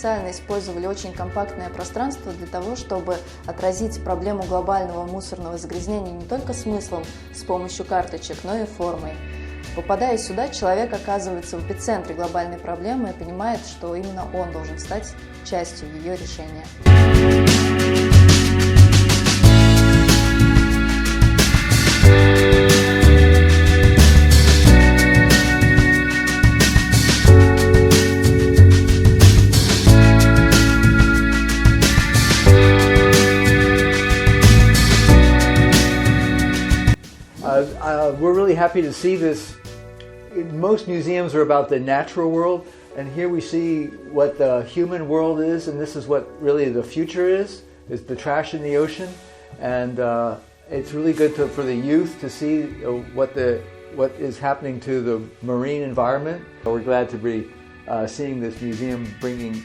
специально использовали очень компактное пространство для того, чтобы отразить проблему глобального мусорного загрязнения не только смыслом с помощью карточек, но и формой. Попадая сюда, человек оказывается в эпицентре глобальной проблемы и понимает, что именно он должен стать частью ее решения. We're really happy to see this. Most museums are about the natural world, and here we see what the human world is, and this is what really the future is the trash in the ocean. And it's really good for the youth to see what is happening to the marine environment. We're glad to be seeing this museum bringing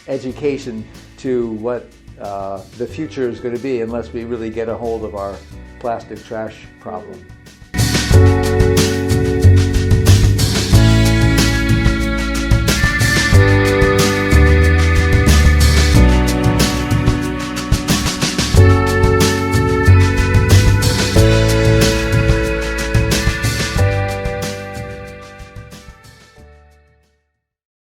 education to what the future is going to be, unless we really get a hold of our plastic trash problem.